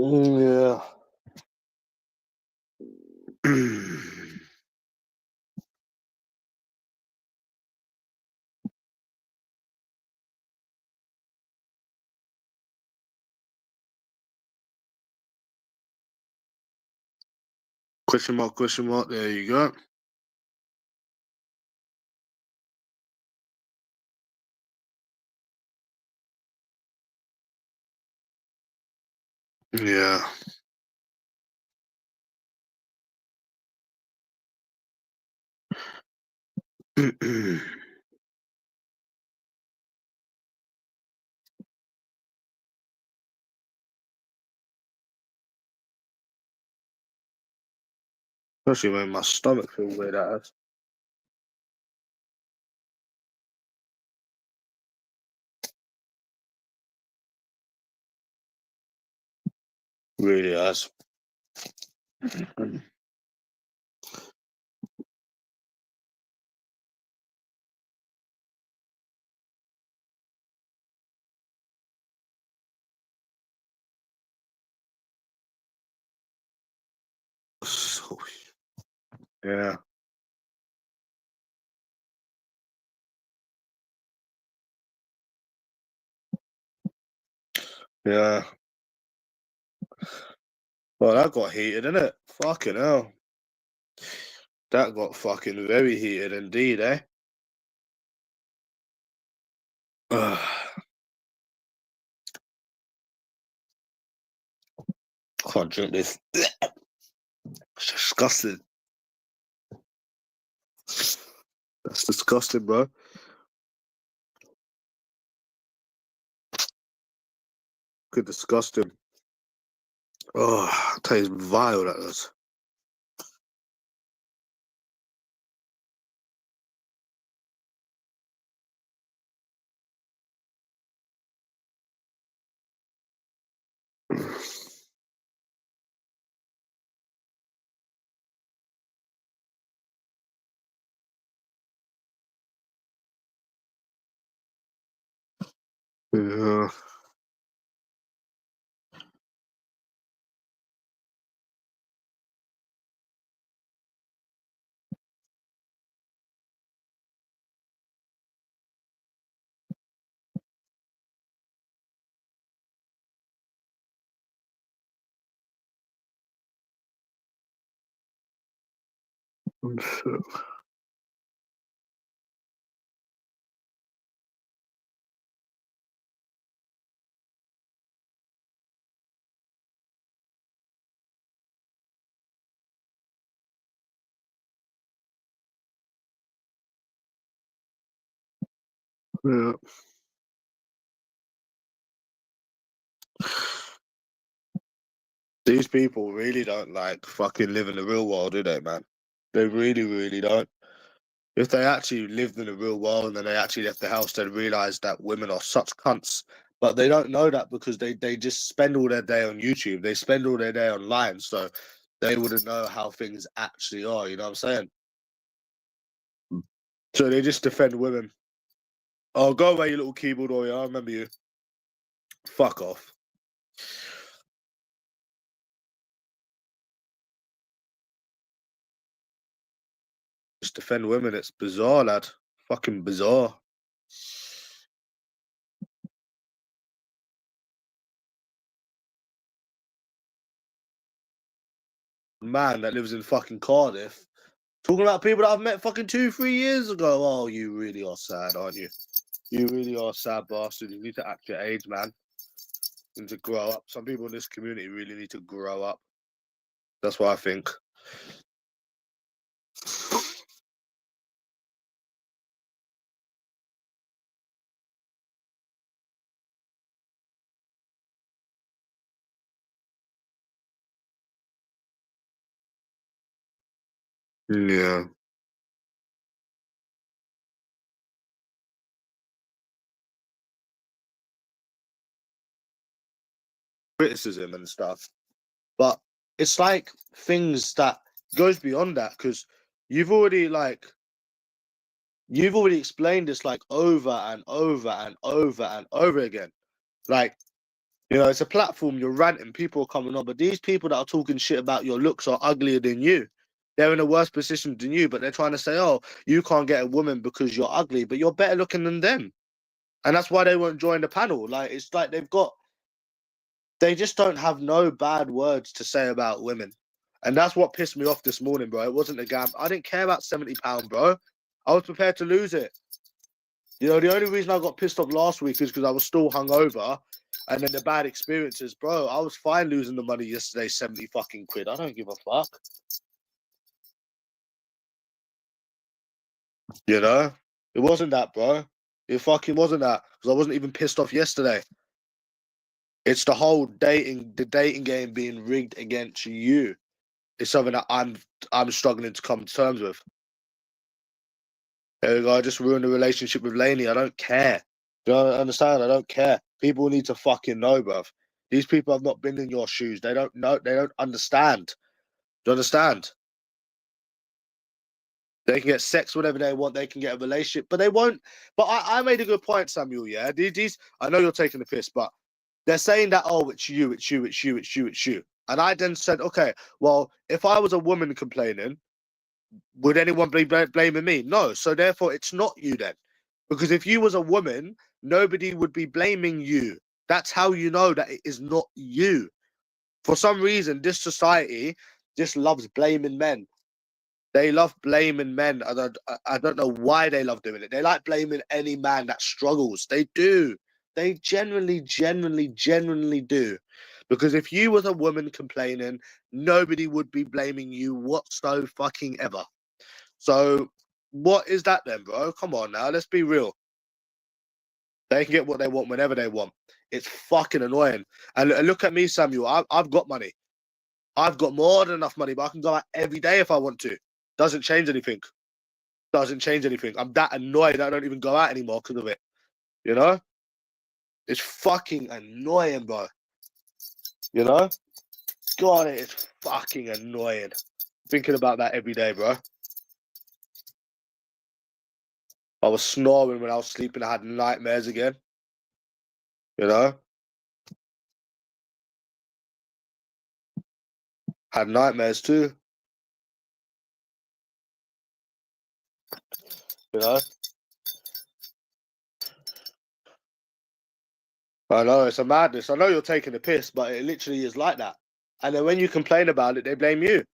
Yeah. Question mark, question mark. There you go. Yeah. Especially when my stomach feels weird as. Really has. So, yeah. Yeah. Well, that got heated, innit? Fucking hell. That got fucking very heated indeed, eh? Can't drink this. It's disgusting. That's disgusting, bro. Good disgusting. Oh, tastes vile, that does. Yeah. Yeah. These people really don't like fucking live in the real world, do they, man? They really, really don't. If they actually lived in the real world and then they actually left the house, they'd realise that women are such cunts. But they don't know that because they just spend all their day on YouTube. They spend all their day online, so they wouldn't know how things actually are, you know what I'm saying? So they just defend women. Oh, go away, you little keyboard warrior. I remember you. Fuck off. Just defend women. It's bizarre, lad. Fucking bizarre. Man that lives in fucking Cardiff. Talking about people that I've met fucking 2-3 years ago. Oh, you really are sad, aren't you? You really are a sad bastard. You need to act your age, man. You need to grow up. Some people in this community really need to grow up. That's what I think. Yeah. Criticism and stuff. But it's like things that goes beyond that because you've already explained this like over and over and over and over again. Like You know, it's a platform, you're ranting, people are coming on, but these people that are talking shit about your looks are uglier than you. They're in a worse position than you, but they're trying to say, oh, you can't get a woman because you're ugly, but you're better looking than them. And that's why they won't join the panel. Like, it's like they just don't have no bad words to say about women. And that's what pissed me off this morning, bro. It wasn't a gam. I didn't care about £70, bro. I was prepared to lose it. You know, the only reason I got pissed off last week is because I was still hungover. And then the bad experiences, bro. I was fine losing the money yesterday, 70 fucking quid. I don't give a fuck. You know? It wasn't that, bro. It fucking wasn't that. Because I wasn't even pissed off yesterday. It's the whole the dating game being rigged against you. It's something that I'm struggling to come to terms with. There we go. I just ruined the relationship with Lainey. I don't care. Do you understand? I don't care. People need to fucking know, bruv. These people have not been in your shoes. They don't know. They don't understand. Do you understand? They can get sex whenever they want. They can get a relationship, but they won't. But I made a good point, Samuel. Yeah, these. I know you're taking the piss, but they're saying that, oh, it's you, it's you, it's you, it's you, it's you. And I then said, okay, well, if I was a woman complaining, would anyone be blaming me? No. So therefore, it's not you then. Because if you was a woman, nobody would be blaming you. That's how you know that it is not you. For some reason, this society just loves blaming men. They love blaming men. I don't know why they love doing it. They like blaming any man that struggles. They do. They genuinely do. Because if you was a woman complaining, nobody would be blaming you whatsoever fucking ever. So what is that then, bro? Come on now, let's be real. They can get what they want whenever they want. It's fucking annoying. And look at me, Samuel. I've got money. I've got more than enough money, but I can go out every day if I want to. Doesn't change anything. Doesn't change anything. I'm that annoyed that I don't even go out anymore because of it. You know? It's fucking annoying, bro. You know? God, it is fucking annoying. Thinking about that every day, bro. I was snoring when I was sleeping. I had nightmares again. You know? Had nightmares too. You know? I know, it's a madness. I know you're taking the piss, but it literally is like that. And then when you complain about it, they blame you.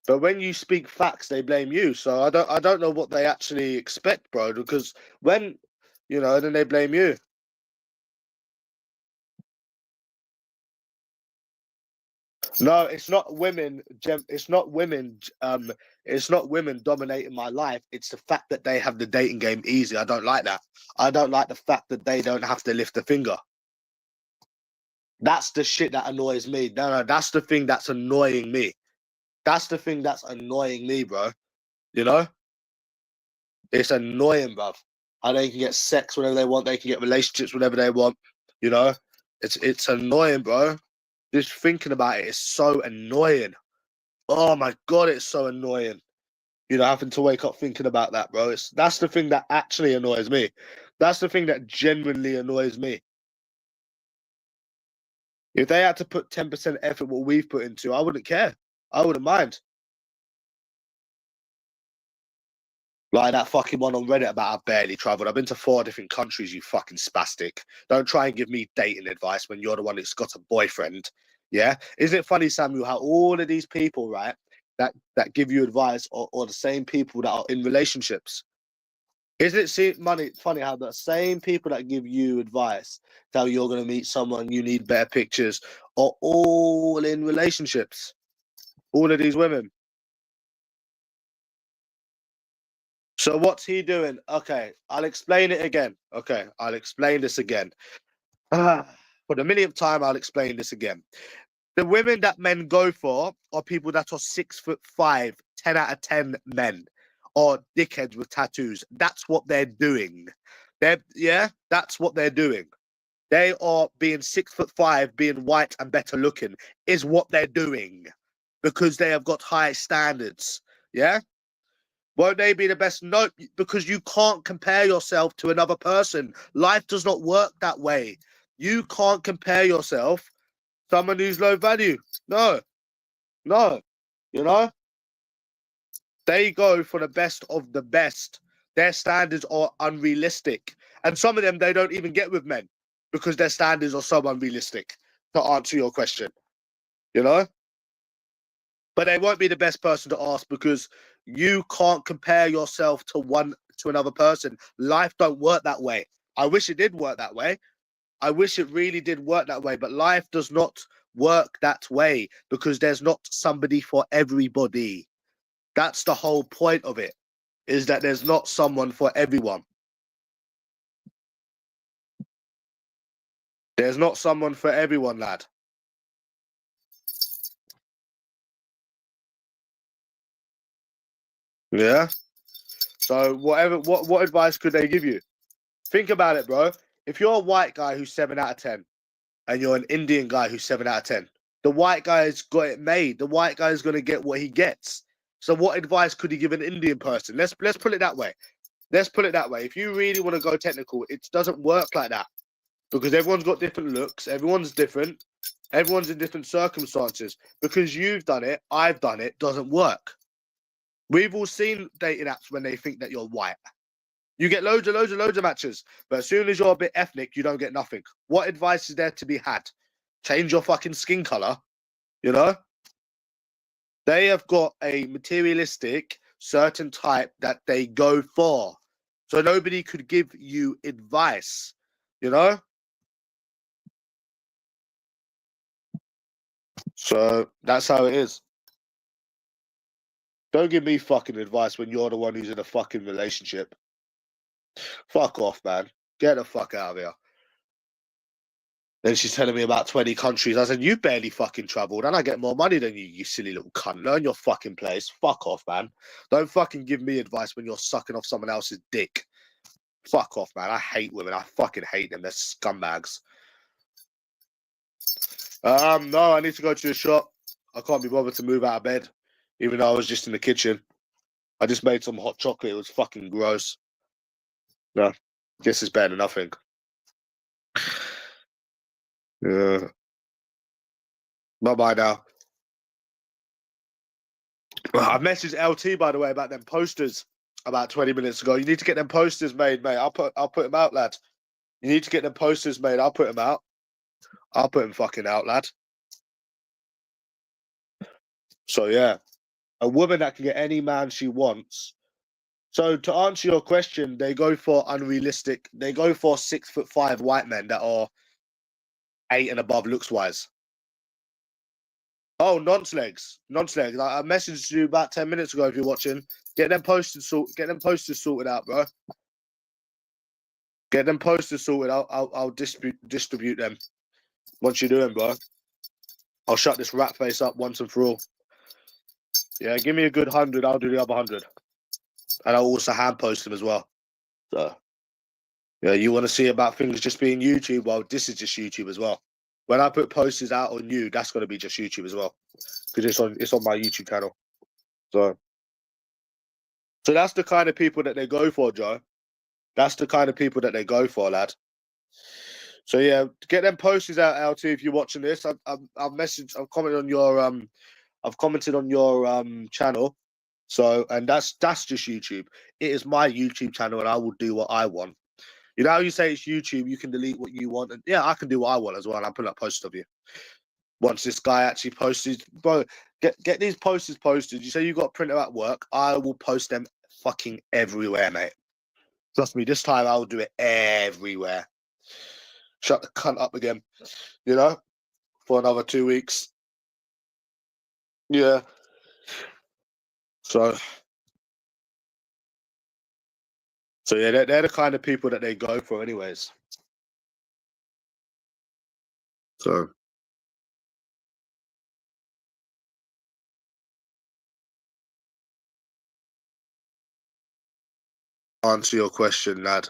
But when you speak facts, they blame you. So I don't know what they actually expect, bro. Because when, you know, then they blame you. No, it's not women. It's not women. It's not women dominating my life. It's the fact that they have the dating game easy. I don't like that. I don't like the fact that they don't have to lift a finger. That's the shit that annoys me. No, that's the thing that's annoying me. That's the thing that's annoying me, bro. You know, it's annoying, bruv. How they can get sex whenever they want. They can get relationships whenever they want. You know, it's annoying, bro. Just thinking about it is so annoying. Oh my god, it's so annoying. You know, having to wake up thinking about that, bro. That's the thing that actually annoys me. That's the thing that genuinely annoys me. If they had to put 10% effort what we've put into, I wouldn't care. I wouldn't mind. Like that fucking one on Reddit about I've barely travelled. I've been to 4 different countries, you fucking spastic. Don't try and give me dating advice when you're the one that's got a boyfriend. Yeah? Isn't it funny, Samuel, how all of these people, right, that give you advice are the same people that are in relationships? Isn't it funny how the same people that give you advice, tell you're going to meet someone, you need better pictures, are all in relationships? All of these women. So what's he doing? Okay, I'll explain it again. Okay, I'll explain this again. For the millionth time, I'll explain this again. The women that men go for are people that are 6'5", 10 out of 10 men, or dickheads with tattoos. That's what they're doing. That's what they're doing. They are being 6'5", being white and better looking, is what they're doing, because they have got high standards. Yeah. Won't they be the best? No, because you can't compare yourself to another person. Life does not work that way. You can't compare yourself to someone who's low value. No, no, you know? They go for the best of the best. Their standards are unrealistic. And some of them they don't even get with men because their standards are so unrealistic, to answer your question, you know? But they won't be the best person to ask because you can't compare yourself to another person. Life don't work that way. I wish it did work that way. I wish it really did work that way, but life does not work that way because there's not somebody for everybody. That's the whole point of it, is that there's not someone for everyone. There's not someone for everyone, lad. Yeah. So what advice could they give you? Think about it, bro. If you're a white guy who's 7 out of 10 and you're an Indian guy who's 7 out of 10, the white guy's got it made. The white guy's going to get what he gets. So what advice could he give an Indian person? Let's put it that way. Let's put it that way. If you really want to go technical, it doesn't work like that because everyone's got different looks. Everyone's different. Everyone's in different circumstances. Because you've done it, I've done it, doesn't work. We've all seen dating apps when they think that you're white. You get loads of matches, but as soon as you're a bit ethnic, you don't get nothing. What advice is there to be had? Change your fucking skin color, you know? They have got a materialistic certain type that they go for. So nobody could give you advice, you know? So that's how it is. Don't give me fucking advice when you're the one who's in a fucking relationship. Fuck off, man. Get the fuck out of here. Then she's telling me about 20 countries. I said, you barely fucking traveled and I get more money than you, you silly little cunt. Learn your fucking place. Fuck off, man. Don't fucking give me advice when you're sucking off someone else's dick. Fuck off, man. I hate women. I fucking hate them. They're scumbags. No, I need to go to the shop. I can't be bothered to move out of bed, even though I was just in the kitchen. I just made some hot chocolate. It was fucking gross. No, this is better than nothing. Yeah. Bye-bye now. I messaged LT, by the way, about them posters about 20 minutes ago. You need to get them posters made, mate. I'll put them out, lad. You need to get them posters made. I'll put them out. I'll put them fucking out, lad. So, yeah. A woman that can get any man she wants. So, to answer your question, they go for unrealistic. They go for 6'5" white men that are 8 and above looks-wise. Oh, nonce legs. Nonce legs. I messaged you about 10 minutes ago if you're watching. Get them posters sorted out, bro. Get them posters sorted. I'll distribute them. Once you do them, bro. I'll shut this rat face up once and for all. Yeah, give me a good 100. I'll do the other 100. And I'll also hand post them as well. So, yeah, you want to see about things just being YouTube? Well, this is just YouTube as well. When I put posters out on you, that's going to be just YouTube as well. Because it's on my YouTube channel. So that's the kind of people that they go for, Joe. That's the kind of people that they go for, lad. So yeah, get them posters out, LT. If you're watching this, I've commented on your channel. So, and that's just YouTube. It is my YouTube channel, and I will do what I want. You know how you say it's YouTube, you can delete what you want, and yeah, I can do what I want as well. And I'm putting up posters of you. Once this guy actually posted, bro, get these posters posted. You say you got a printer at work, I will post them fucking everywhere, mate. Trust me, this time I will do it everywhere. Shut the cunt up again, you know, for another 2 weeks. Yeah. So yeah, they're the kind of people that they go for, anyways. So. Answer your question, lad.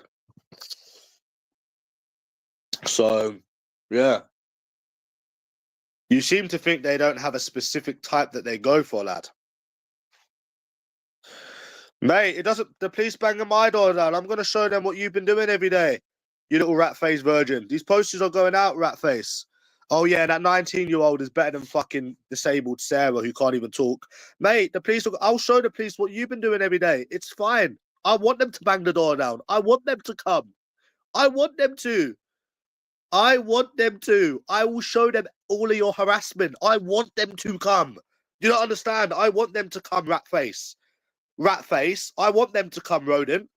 So, yeah. You seem to think they don't have a specific type that they go for, lad. Mate, it doesn't. The police banging my door, lad. I'm going to show them what you've been doing every day. You little rat-faced virgin. These posters are going out, rat-face. Oh, yeah, that 19-year-old is better than fucking disabled Sarah who can't even talk. Mate, the police, I'll show the police what you've been doing every day. It's fine. I want them to bang the door down. I want them to come. I want them to. I want them to. I will show them all of your harassment. I want them to come. You don't understand? I want them to come, rat-face. Rat-face. I want them to come, rodent.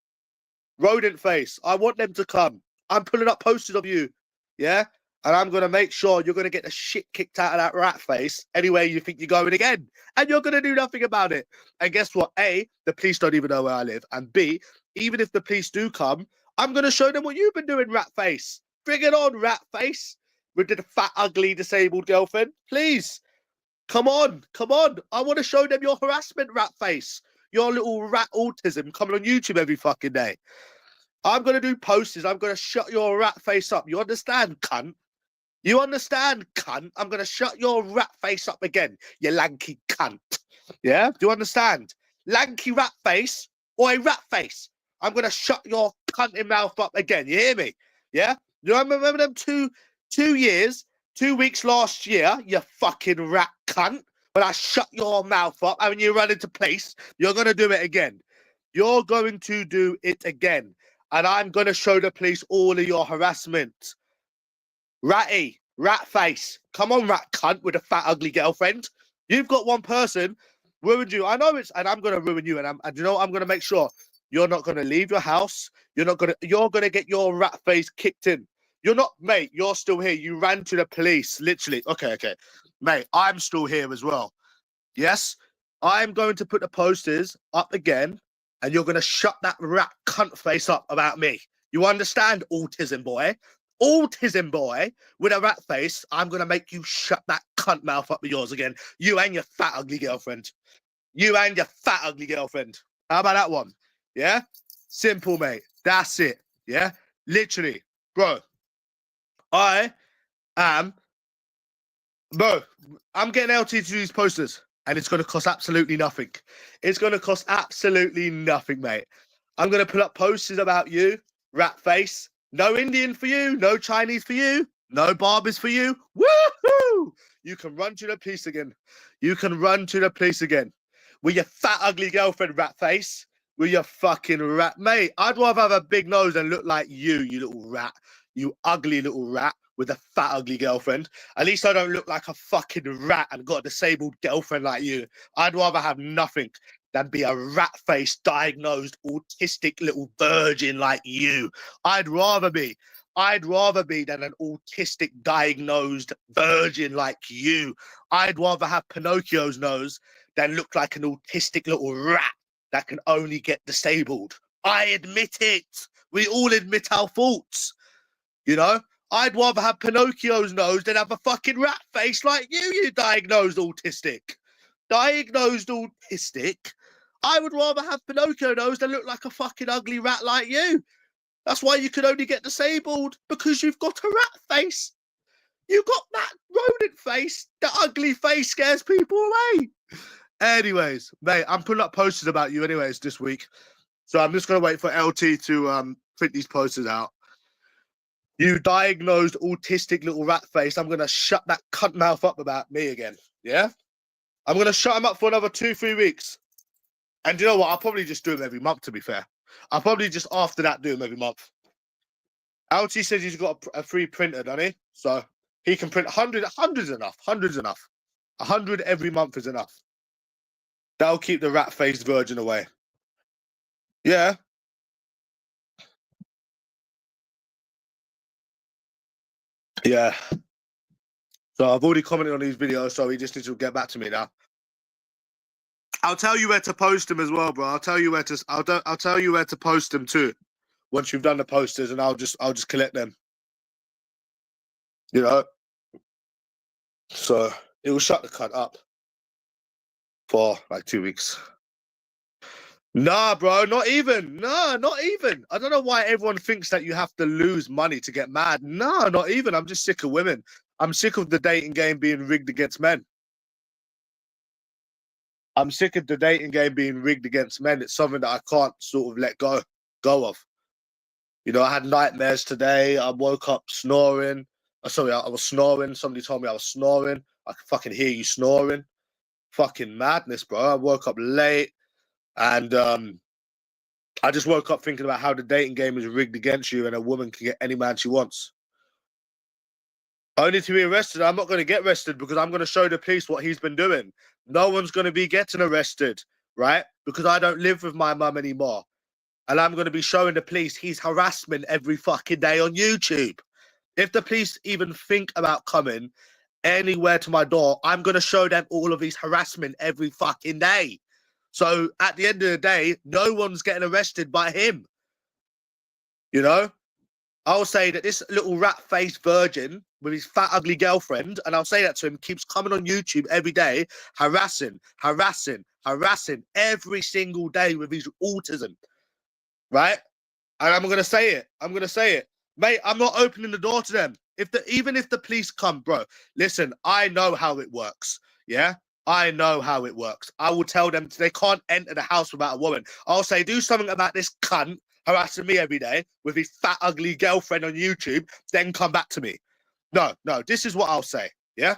Rodent face. I want them to come. I'm pulling up posters of you. Yeah? And I'm going to make sure you're going to get the shit kicked out of that rat face anywhere you think you're going again. And you're going to do nothing about it. And guess what? A, the police don't even know where I live. And B, even if the police do come, I'm going to show them what you've been doing, rat face. Bring it on, rat face. With the fat, ugly, disabled girlfriend. Please. Come on. Come on. I want to show them your harassment, rat face. Your little rat autism coming on YouTube every fucking day. I'm going to do posters. I'm going to shut your rat face up. You understand, cunt? You understand, cunt? I'm going to shut your rat face up again, you lanky cunt. Yeah? Do you understand? Lanky rat face or a rat face. I'm going to shut your cunting mouth up again. You hear me? Yeah? You remember them 2 years, 2 weeks last year, you fucking rat cunt? When I shut your mouth up and when you run into place, you're going to do it again. You're going to do it again. And I'm going to show the police all of your harassment. Ratty, rat face. Come on, rat cunt with a fat, ugly girlfriend. You've got one person ruined you. I know it's, and I'm going to ruin you. And you know what? I'm going to make sure you're not going to leave your house. You're going to get your rat face kicked in. You're not, mate, you're still here. You ran to the police, literally. Okay. Mate, I'm still here as well. Yes, I'm going to put the posters up again, and you're going to shut that rat cunt face up about me. You understand, autism boy? Autism boy with a rat face, I'm going to make you shut that cunt mouth up of yours again. You and your fat, ugly girlfriend. You and your fat, ugly girlfriend. How about that one? Yeah? Simple, mate. That's it. Yeah? Literally. Bro, I'm getting LT to do these posters, and it's going to cost absolutely nothing. It's going to cost absolutely nothing, mate. I'm going to put up posters about you, rat face. No Indian for you, no Chinese for you, no barbers for you. Woohoo! You can run to the police again. You can run to the police again. With your fat, ugly girlfriend, rat face. With your fucking rat. Mate, I'd rather have a big nose and look like you little rat. You ugly little rat with a fat, ugly girlfriend. At least I don't look like a fucking rat and got a disabled girlfriend like you. I'd rather have nothing than be a rat-faced, diagnosed, autistic little virgin like you. I'd rather be than an autistic, diagnosed virgin like you. I'd rather have Pinocchio's nose than look like an autistic little rat that can only get disabled. I admit it. We all admit our faults. You know? I'd rather have Pinocchio's nose than have a fucking rat face like you diagnosed autistic. Diagnosed autistic? I would rather have Pinocchio nose than look like a fucking ugly rat like you. That's why you can only get disabled, because you've got a rat face. You got that rodent face. The ugly face scares people away. Anyways, mate, I'm putting up posters about you anyways this week. So I'm just going to wait for LT to print these posters out. You diagnosed autistic little rat face. I'm going to shut that cunt mouth up about me again. Yeah? I'm going to shut him up for another 2-3 weeks. And you know what? I'll probably just do him every month, to be fair. I'll probably just after that do him every month. LT says he's got a free printer, doesn't he? So he can print 100. 100's enough. 100's enough. 100 every month is enough. That'll keep the rat-faced virgin away. Yeah. Yeah. So I've already commented on these videos, so he just needs to get back to me now. I'll tell you where to post them as well, bro. I'll tell you where to post them too. Once you've done the posters, and I'll just collect them. You know. So it will shut the cunt up for like 2 weeks. Nah, bro, not even. Nah, not even. I don't know why everyone thinks that you have to lose money to get mad. Nah, not even. I'm just sick of women. I'm sick of the dating game being rigged against men. I'm sick of the dating game being rigged against men. It's something that I can't sort of let go of. You know, I had nightmares today. I woke up snoring. Sorry, I was snoring. Somebody told me I was snoring. I could fucking hear you snoring. Fucking madness, bro. I woke up late and I just woke up thinking about how the dating game is rigged against you and a woman can get any man she wants. Only to be arrested. I'm not going to get arrested because I'm going to show the police what he's been doing. No one's going to be getting arrested, right? Because I don't live with my mum anymore. And I'm going to be showing the police his harassment every fucking day on YouTube. If the police even think about coming anywhere to my door, I'm going to show them all of his harassment every fucking day. So at the end of the day, no one's getting arrested by him. You know? I'll say that this little rat-faced virgin with his fat, ugly girlfriend, and I'll say that to him, keeps coming on YouTube every day, harassing every single day with his autism, right? And I'm going to say it. I'm going to say it. Mate, I'm not opening the door to them. Even if the police come, bro, listen, I know how it works, yeah? I know how it works. I will tell them they can't enter the house without a woman. I'll say, do something about this cunt harassing me every day with his fat, ugly girlfriend on YouTube, then come back to me. No, this is what I'll say, yeah?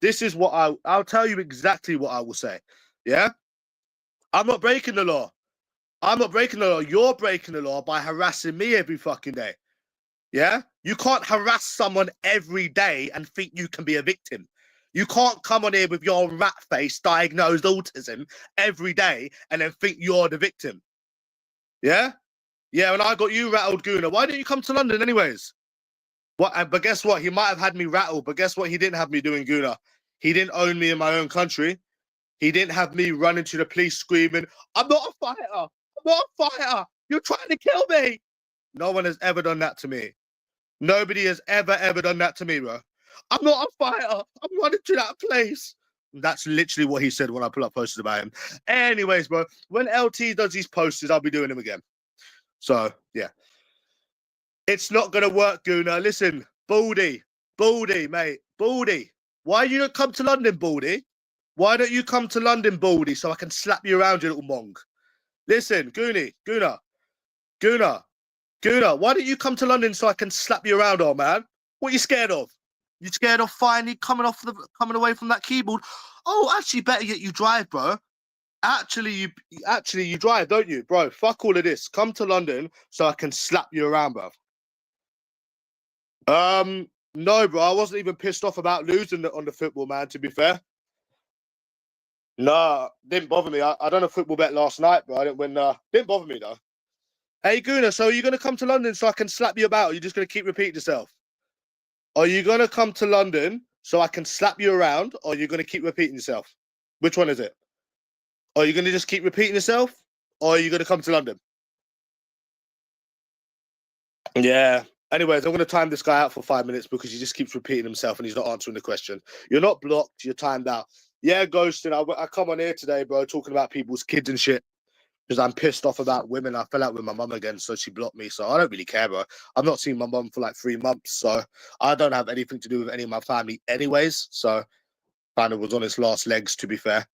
This is what I'll tell you exactly what I will say, yeah? I'm not breaking the law. I'm not breaking the law. You're breaking the law by harassing me every fucking day, yeah? You can't harass someone every day and think you can be a victim. You can't come on here with your rat face diagnosed autism every day and then think you're the victim, yeah? Yeah, when I got you rattled, Gooner, why didn't you come to London anyways? What? But guess what? He might have had me rattled, but guess what? He didn't have me doing Gooner. He didn't own me in my own country. He didn't have me running to the police screaming, I'm not a fighter. I'm not a fighter. You're trying to kill me. No one has ever done that to me. Nobody has ever done that to me, bro. I'm not a fighter. I'm running to that place. That's literally what he said when I put up posters about him. Anyways, bro, when LT does these posters, I'll be doing them again. So, yeah. It's not going to work, Gooner. Listen, Baldy, mate, Baldy. Why do you not come to London, Baldy? Why don't you come to London, Baldy, so I can slap you around, you little mong? Listen, Gooner, why don't you come to London so I can slap you around, old man? What are you scared of? You scared of finally coming away from that keyboard? Oh, actually, better yet, you drive, bro. Actually, you drive, don't you, bro? Fuck all of this. Come to London so I can slap you around, bro. No, bro. I wasn't even pissed off about losing on the football, man. To be fair, nah, didn't bother me. I done a football bet last night, bro. I didn't win. Didn't bother me though. Hey, Gooner, so are you gonna come to London so I can slap you about? Or are you just gonna keep repeating yourself? Are you gonna come to London so I can slap you around, or are you gonna keep repeating yourself? Which one is it? Are you gonna just keep repeating yourself, or are you gonna come to London? Yeah. Anyways, I'm going to time this guy out for 5 minutes because he just keeps repeating himself and he's not answering the question. You're not blocked. You're timed out. Yeah, Ghosting. I come on here today, bro, talking about people's kids and shit because I'm pissed off about women. I fell out with my mum again, so she blocked me. So I don't really care, bro. I've not seen my mum for like 3 months, so I don't have anything to do with any of my family anyways. So kind of was on its last legs, to be fair.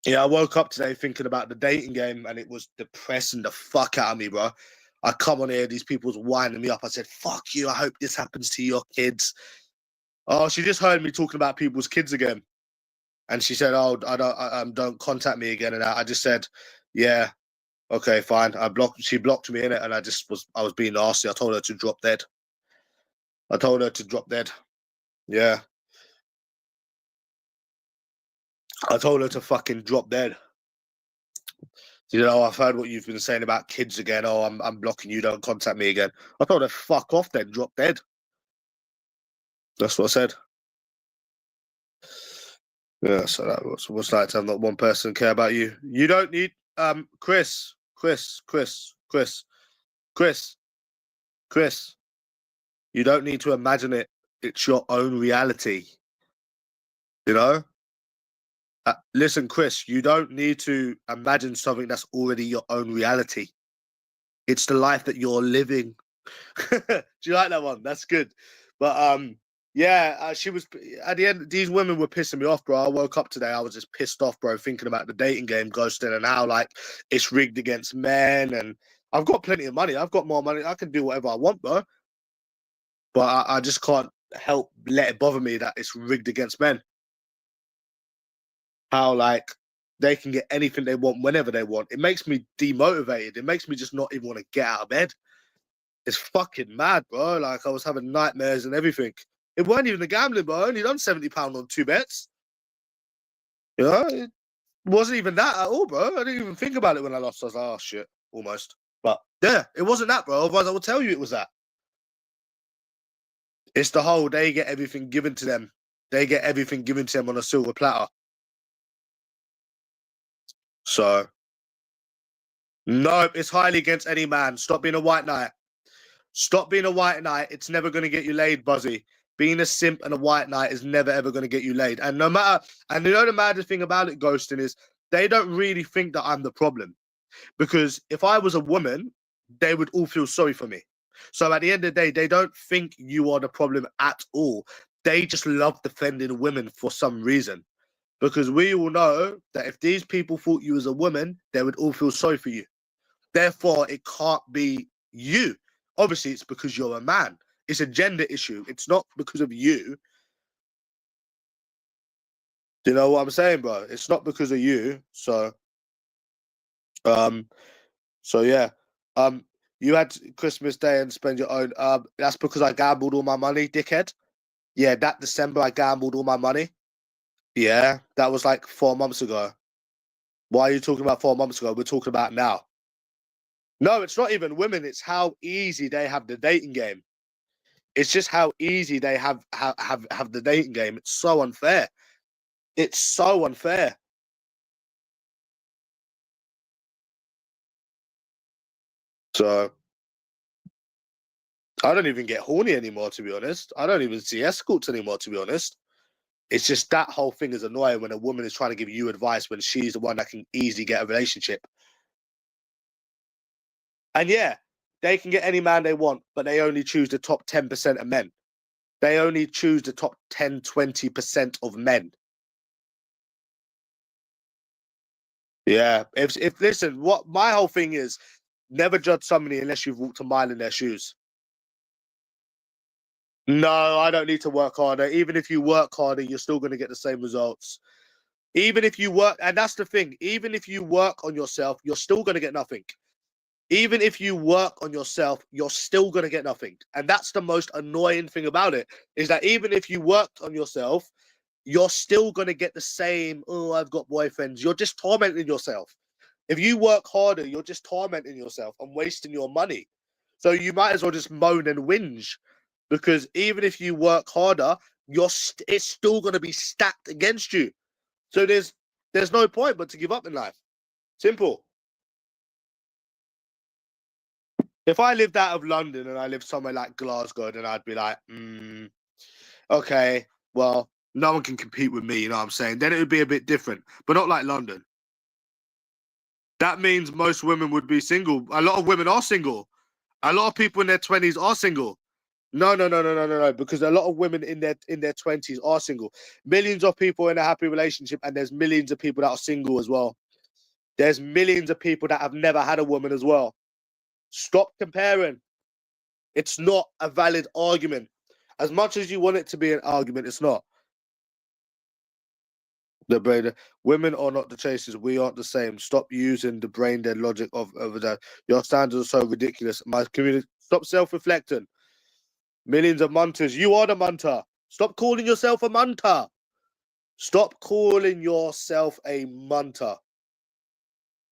Yeah, I woke up today thinking about the dating game and it was depressing the fuck out of me, bro. I come on here, these people's winding me up. I said, fuck you, I hope this happens to your kids. Oh, she just heard me talking about people's kids again. And she said, oh, don't contact me again. And I just said, yeah, okay, fine. She blocked me in it and I was being nasty. I told her to drop dead. Yeah. I told her to fucking drop dead. You know, I've heard what you've been saying about kids again. Oh, I'm blocking you. Don't contact me again. I told her, fuck off then, drop dead. That's what I said. Yeah, so what's that to have not one person care about you? You don't need Chris. You don't need to imagine it. It's your own reality. You know? Listen, Chris, you don't need to imagine something that's already your own reality. It's the life that you're living. Do you like that one? That's good. But yeah, she was at the end. These women were pissing me off, bro. I woke up today, I was just pissed off, bro, thinking about the dating game, ghosting, and how like it's rigged against men, and I've got plenty of money. I've got more money. I can do whatever I want, bro. But I just can't help let it bother me that it's rigged against men. How, like, they can get anything they want whenever they want. It makes me demotivated. It makes me just not even want to get out of bed. It's fucking mad, bro. Like, I was having nightmares and everything. It weren't even the gambling, bro. I only done £70 on 2 bets. You know, it wasn't even that at all, bro. I didn't even think about it when I lost. I was like, oh, shit, almost. But, yeah, it wasn't that, bro. Otherwise, I would tell you it was that. It's the whole, they get everything given to them. They get everything given to them on a silver platter. So, no, it's highly against any man. Stop being a white knight. Stop being a white knight. It's never going to get you laid, Buzzy. Being a simp and a white knight is never, ever going to get you laid. And no matter, and you know the maddest thing about it, ghosting, is they don't really think that I'm the problem. Because if I was a woman, they would all feel sorry for me. So at the end of the day, they don't think you are the problem at all. They just love defending women for some reason. Because we all know that if these people thought you was a woman, they would all feel sorry for you. Therefore, it can't be you. Obviously, it's because you're a man. It's a gender issue. It's not because of you. Do you know what I'm saying, bro? It's not because of you. So yeah. You had Christmas Day and spend your own. That's because I gambled all my money, dickhead. Yeah, that December I gambled all my money. Yeah, that was like 4 months ago. Why are you talking about 4 months ago? We're talking about now. No, it's not even women. It's how easy they have the dating game. It's just how easy they have the dating game. It's so unfair. It's so unfair. So I don't even get horny anymore, to be honest. I don't even see escorts anymore, to be honest. It's just that whole thing is annoying when a woman is trying to give you advice when she's the one that can easily get a relationship. And yeah, they can get any man they want, but they only choose the top 10% of men. They only choose the top 10, 20% of men. Yeah. If listen, what my whole thing is, never judge somebody unless you've walked a mile in their shoes. No, I don't need to work harder. Even if you work harder, you're still going to get the same results. Even if you work, and that's the thing, even if you work on yourself, you're still going to get nothing. Even if you work on yourself, you're still going to get nothing. And that's the most annoying thing about it, is that even if you worked on yourself, you're still going to get the same, oh, I've got boyfriends. You're just tormenting yourself. If you work harder, you're just tormenting yourself and wasting your money. So you might as well just moan and whinge, because even if you work harder, it's still going to be stacked against you. So there's no point but to give up in life. Simple. If I lived out of London and I lived somewhere like Glasgow, then I'd be like, okay, well, no one can compete with me, you know what I'm saying? Then it would be a bit different, but not like London. That means most women would be single. A lot of women are single. A lot of people in their 20s are single. No, because a lot of women in their 20s are single. Millions of people in a happy relationship, and there's millions of people that are single as well. There's millions of people that have never had a woman as well. Stop comparing. It's not a valid argument. As much as you want it to be an argument, it's not. The brain, women are not the chasers. We aren't the same. Stop using the brain dead logic of that. Your standards are so ridiculous. My community, stop self-reflecting. Millions of munters. You are the munter. Stop calling yourself a munter. Stop calling yourself a munter.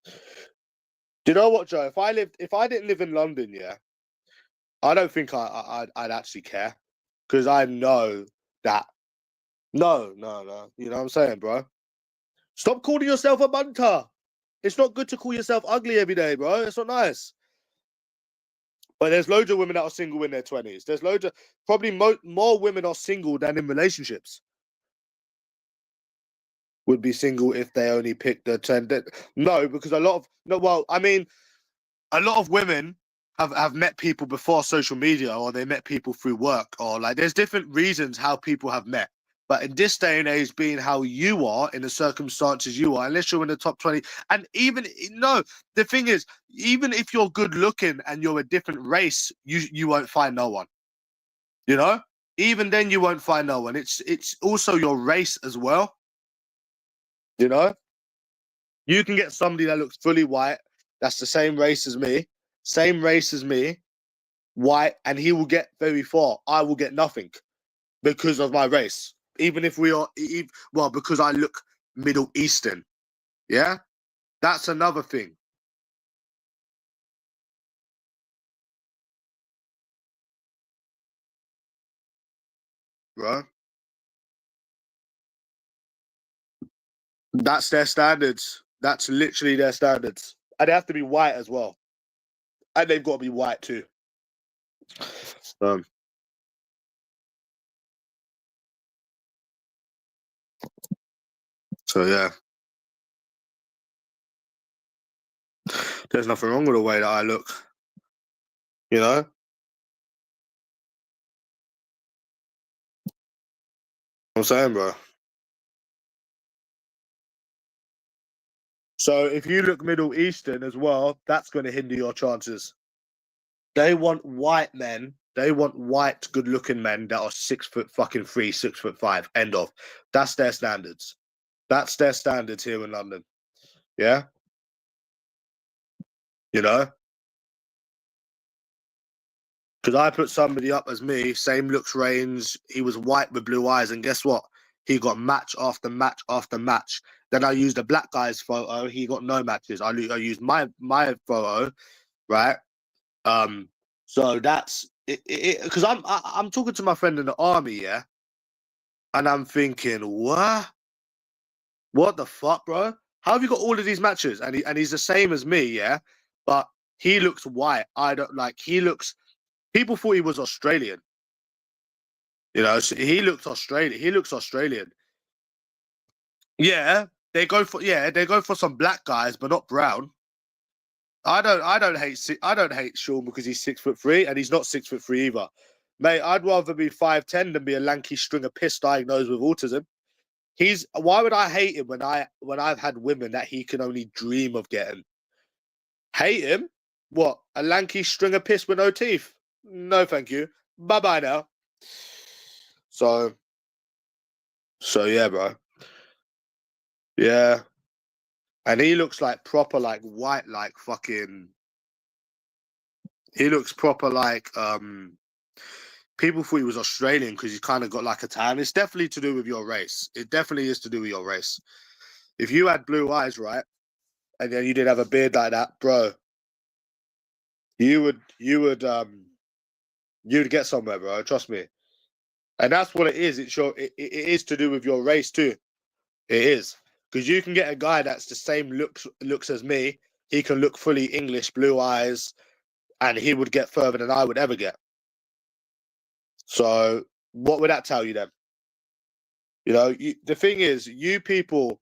Do you know what, Joe? If I didn't live in London, yeah, I don't think I'd actually care, because I know that. No. You know what I'm saying, bro? Stop calling yourself a munter. It's not good to call yourself ugly every day, bro. It's not nice. But there's loads of women that are single in their 20s. There's loads of, probably more women are single than in relationships. Would be single if they only picked the 10. No, because a lot of women have met people before social media, or they met people through work, or like there's different reasons how people have met. But in this day and age, being how you are, in the circumstances you are, unless you're in the top 20, and even, no, the thing is, even if you're good looking and you're a different race, you won't find no one. You know? Even then you won't find no one. It's also your race as well. You know? You can get somebody that looks fully white, that's the same race as me, white, and he will get very far. I will get nothing because of my race. Even if we are, well, because I look Middle Eastern. Yeah? That's another thing. Right? That's their standards. That's literally their standards. And they have to be white as well. And they've got to be white too. Um, so yeah. There's nothing wrong with the way that I look. You know? I'm saying, bro. So if you look Middle Eastern as well, that's going to hinder your chances. They want white men. They want white, good-looking men that are 6 foot fucking 3, 6'5". End of. That's their standards. That's their standards here in London. Yeah, you know. Because I put somebody up as me, same looks range. He was white with blue eyes, and guess what? He got match after match after match. Then I used a black guy's photo. He got no matches. I used my photo, right? So that's it. Because I'm talking to my friend in the army, yeah, and I'm thinking, what the fuck, bro? How have you got all of these matches? And he's the same as me, yeah, but he looks white. I don't like. He looks. People thought he was Australian. You know, so he looks Australian. He looks Australian. They go for some black guys, but not brown. I don't hate Sean because he's 6'3" and he's not 6'3" either. Mate, I'd rather be 5'10" than be a lanky string of piss diagnosed with autism. Why would I hate him when I've had women that he can only dream of getting? Hate him? What? A lanky string of piss with no teeth? No, thank you. Bye bye now. So yeah, bro. Yeah. And he looks like proper like white, like fucking he looks proper like people thought he was Australian because he's kind of got like a tan. It's definitely to do with your race. It definitely is to do with your race. If you had blue eyes, right, and then you didn't have a beard like that, bro, you'd get somewhere, bro. Trust me. And that's what it is. It is to do with your race too. It is. Because you can get a guy that's the same looks as me. He can look fully English, blue eyes, and he would get further than I would ever get. So what would that tell you then? You know, the thing is, you people,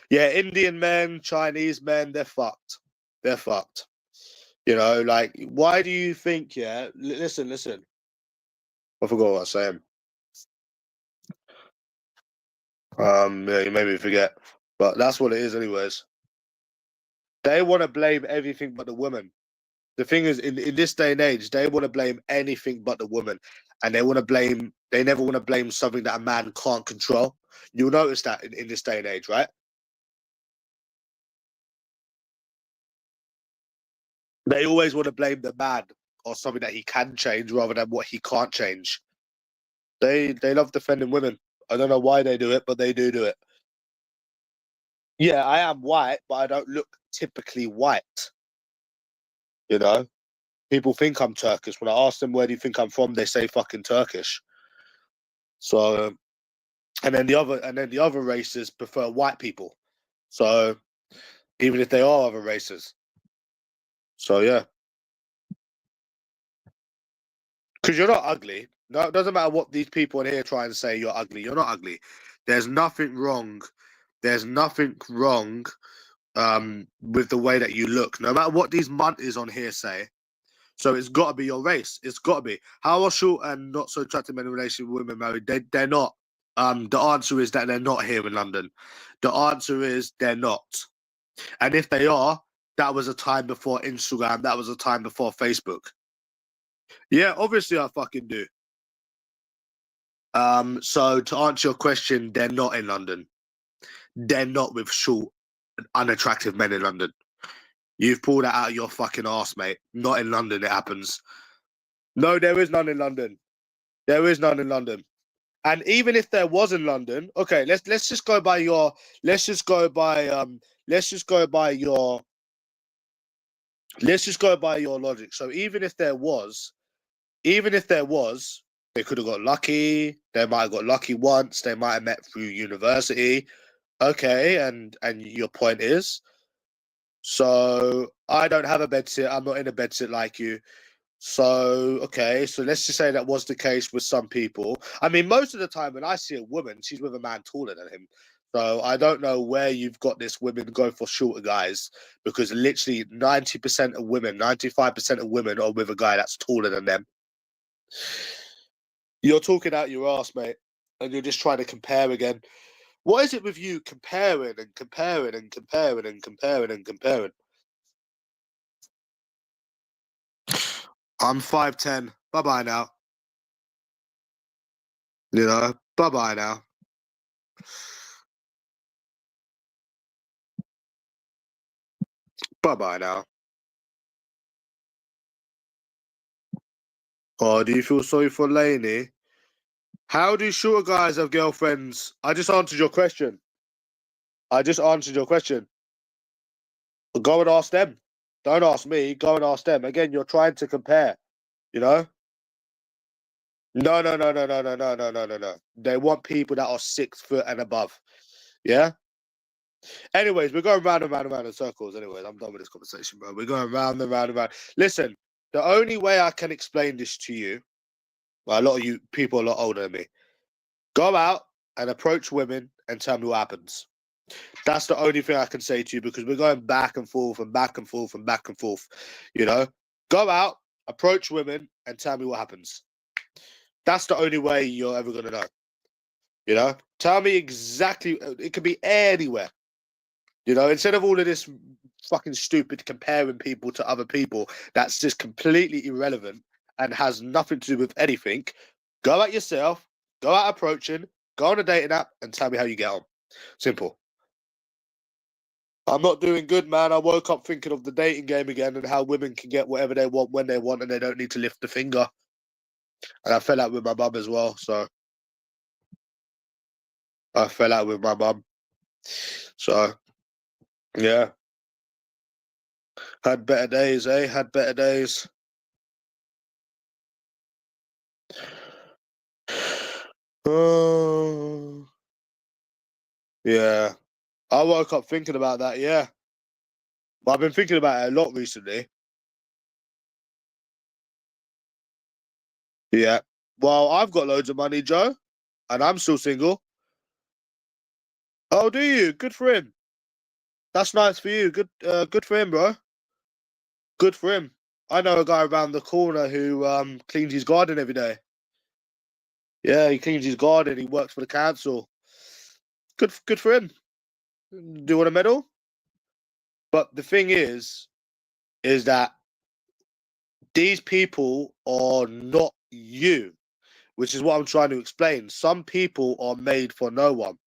yeah, Indian men, Chinese men, they're fucked. They're fucked. You know, like, why do you think, yeah, listen. I forgot what I was saying. Yeah, you made me forget. But that's what it is anyways. They want to blame everything but the woman. The thing is, in this day and age, they want to blame anything but the woman. And they never want to blame something that a man can't control. You'll notice that in this day and age, right? They always want to blame the man or something that he can change rather than what he can't change. They love defending women. I don't know why they do it, but they do it. Yeah, I am white, but I don't look typically white. You know, people think I'm Turkish. When I ask them where do you think I'm from, they say fucking Turkish. So, and then the other races prefer white people. So, even if they are other races. So yeah, because you're not ugly. No, it doesn't matter what these people in here try and say. You're ugly. You're not ugly. There's nothing wrong. There's nothing wrong with the way that you look. No matter what these munties on here say. So it's got to be your race. It's got to be. How are short and not so attractive men in relation with women married? They're not. The answer is that they're not here in London. The answer is they're not. And if they are, that was a time before Instagram. That was a time before Facebook. Yeah, obviously I fucking do. So to answer your question, they're not in London. They're not with short, unattractive men in London. You've pulled that out of your fucking arse, mate. Not in London, it happens. No, there is none in London. There is none in London. And even if there was in London, okay, let's just go by your let's just go by let's just go by your let's just go by your logic. So even if there was, they could have got lucky. They might have got lucky once. They might have met through university. Okay, and your point is, so I don't have a bedsit. I'm not in a bedsit like you. So okay, so let's just say that was the case with some people. I mean, most of the time when I see a woman, she's with a man taller than him. So I don't know where you've got this women go for shorter guys, because literally 90% of women, 95% of women are with a guy that's taller than them. You're talking out your ass, mate, and you're just trying to compare again. What is it with you comparing and comparing and comparing and comparing and comparing? I'm 5'10". Bye bye now. You know, bye bye now. Bye bye now. Oh, do you feel sorry for Lainey? How do shorter guys have girlfriends? I just answered your question. I just answered your question. Go and ask them. Don't ask me. Go and ask them. Again, you're trying to compare. You know? No, no, no, no, no, no, no, no, no, no, no. They want people that are 6 foot and above. Yeah. Anyways, we're going round and round and round in circles. Anyways, I'm done with this conversation, bro. We're going round and round and round. Listen, the only way I can explain this to you, well, a lot of you people are a lot older than me. Go out and approach women and tell me what happens. That's the only thing I can say to you, because we're going back and forth and back and forth and back and forth. You know, go out, approach women, and tell me what happens. That's the only way you're ever gonna know. You know, tell me exactly. It could be anywhere. You know, instead of all of this fucking stupid comparing people to other people, that's just completely irrelevant and has nothing to do with anything. Go out yourself, go out approaching, go on a dating app, and tell me how you get on. Simple. I'm not doing good, man. I woke up thinking of the dating game again and how women can get whatever they want when they want and they don't need to lift the finger. And I fell out with my mum as well, so I fell out with my mum. So yeah. Had better days, eh? Had better days. Oh, yeah. I woke up thinking about that, yeah. But I've been thinking about it a lot recently. Yeah. Well, I've got loads of money, Joe, and I'm still single. Oh, do you? Good for him. That's nice for you. Good for him, bro. Good for him. I know a guy around the corner who cleans his garden every day. Yeah, he cleans his garden. He works for the council. Good for him. Do you want a medal? But the thing is that these people are not you, which is what I'm trying to explain. Some people are made for no one.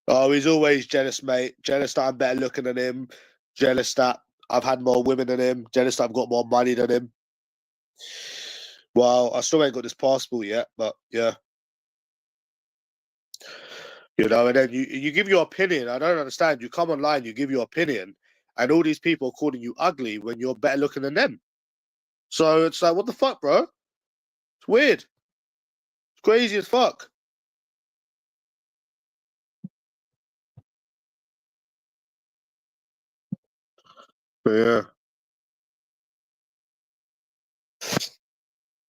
Oh, he's always jealous, mate. Jealous that I'm better looking than him. Jealous that I've had more women than him. Jealous that I've got more money than him. Well, I still ain't got this passport yet, but yeah. You know, and then you give your opinion. I don't understand. You come online, you give your opinion, and all these people are calling you ugly when you're better looking than them. So it's like, what the fuck, bro? It's weird. It's crazy as fuck. But yeah.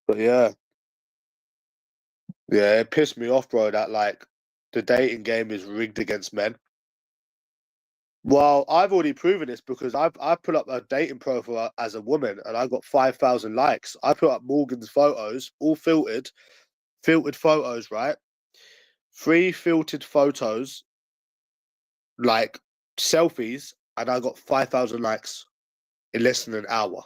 But yeah. Yeah, it pissed me off, bro, that like the dating game is rigged against men. Well, I've already proven this because I've put up a dating profile as a woman and I got 5,000 likes. I put up Morgan's photos, all filtered, filtered photos, right? 3 filtered photos, like selfies, and I got 5,000 likes in less than an hour.